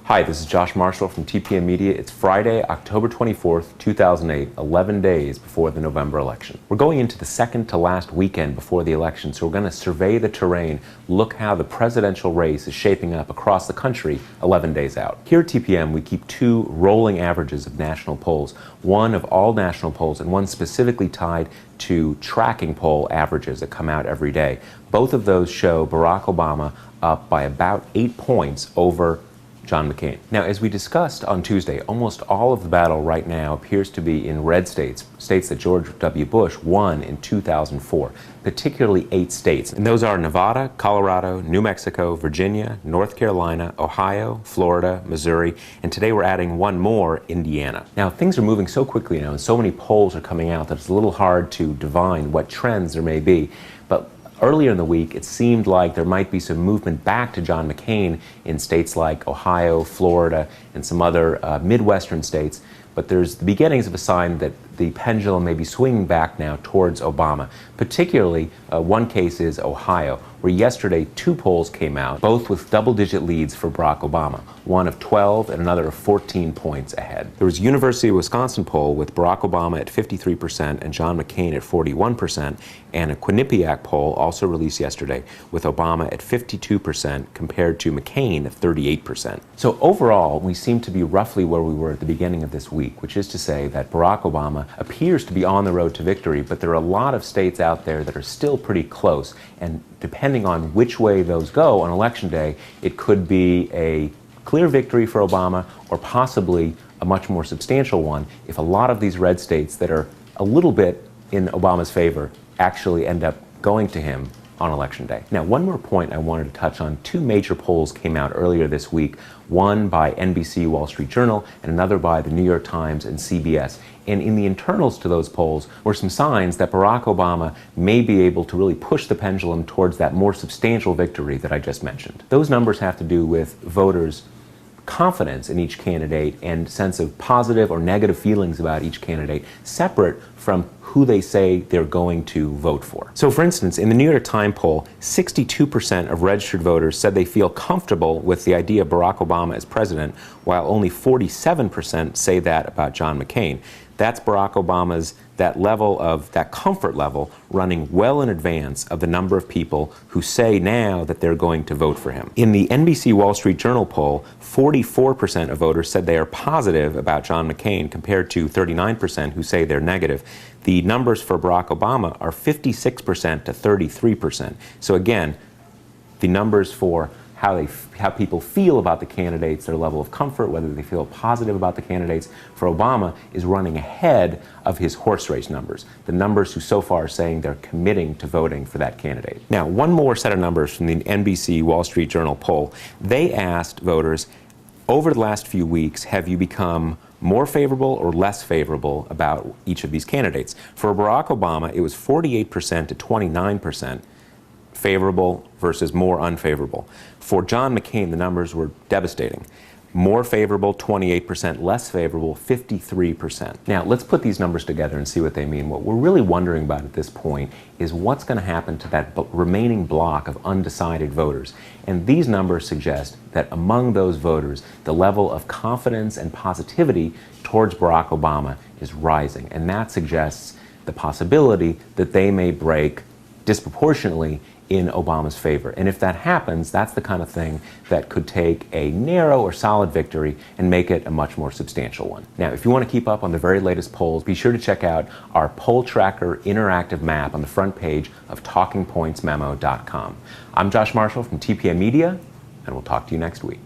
Hi, this is Josh Marshall from TPM Media. It's Friday, October 24th, 2008, 11 days before the November election. We're going into the second to last weekend before the election, so we're going to survey the terrain, look how the presidential race is shaping up across the country 11 days out. Here at TPM, we keep two rolling averages of national polls, one of all national polls and one specifically tied to tracking poll averages that come out every day. Both of those show Barack Obama up by about 8 points over John McCain. Now, as we discussed on Tuesday, almost all of the battle right now appears to be in red states, states that George W. Bush won in 2004, particularly 8 states. And those are Nevada, Colorado, New Mexico, Virginia, North Carolina, Ohio, Florida, Missouri, and today we're adding one more, Indiana. Now, things are moving so quickly now and so many polls are coming out that it's a little hard to divine what trends there may be. But earlier in the week, it seemed like there might be some movement back to John McCain in states like Ohio, Florida, and some other Midwestern states. But there's the beginnings of a sign that the pendulum may be swinging back now towards Obama. Particularly, one case is Ohio, where yesterday 2 polls came out, both with double-digit leads for Barack Obama, one of 12 and another of 14 points ahead. There was a University of Wisconsin poll with Barack Obama at 53% and John McCain at 41%, and a Quinnipiac poll also released yesterday with Obama at 52% compared to McCain at 38%. So overall, we seem to be roughly where we were at the beginning of this week, which is to say that Barack Obama appears to be on the road to victory, but there are a lot of states out there that are still pretty close, and depending on which way those go on Election Day, it could be a clear victory for Obama or possibly a much more substantial one if a lot of these red states that are a little bit in Obama's favor actually end up going to him on Election Day. Now, one more point I wanted to touch on. 2 major polls came out earlier this week, one by NBC Wall Street Journal and another by the New York Times and CBS. And in the internals to those polls were some signs that Barack Obama may be able to really push the pendulum towards that more substantial victory that I just mentioned. Those numbers have to do with voters' confidence in each candidate and sense of positive or negative feelings about each candidate, separate from who they say they're going to vote for. So for instance, in the New York Times poll, 62% of registered voters said they feel comfortable with the idea of Barack Obama as president, while only 47% say that about John McCain. That's Barack Obama's, that comfort level running well in advance of the number of people who say now that they're going to vote for him. In the NBC Wall Street Journal poll, 44% of voters said they are positive about John McCain compared to 39% who say they're negative. The numbers for Barack Obama are 56% to 33%. So again, the numbers for how people feel about the candidates, their level of comfort, whether they feel positive about the candidates, for Obama is running ahead of his horse race numbers, the numbers who so far are saying they're committing to voting for that candidate. Now, one more set of numbers from the NBC Wall Street Journal poll. They asked voters, over the last few weeks, have you become more favorable or less favorable about each of these candidates? For Barack Obama, it was 48% to 29%. Favorable versus more unfavorable. For John McCain, the numbers were devastating. More favorable, 28%, less favorable, 53%. Now, let's put these numbers together and see what they mean. What we're really wondering about at this point is what's going to happen to that remaining block of undecided voters. And these numbers suggest that among those voters, the level of confidence and positivity towards Barack Obama is rising. And that suggests the possibility that they may break disproportionately in Obama's favor. And if that happens, that's the kind of thing that could take a narrow or solid victory and make it a much more substantial one. Now, if you want to keep up on the very latest polls, be sure to check out our poll tracker interactive map on the front page of TalkingPointsMemo.com. I'm Josh Marshall from TPM Media, and we'll talk to you next week.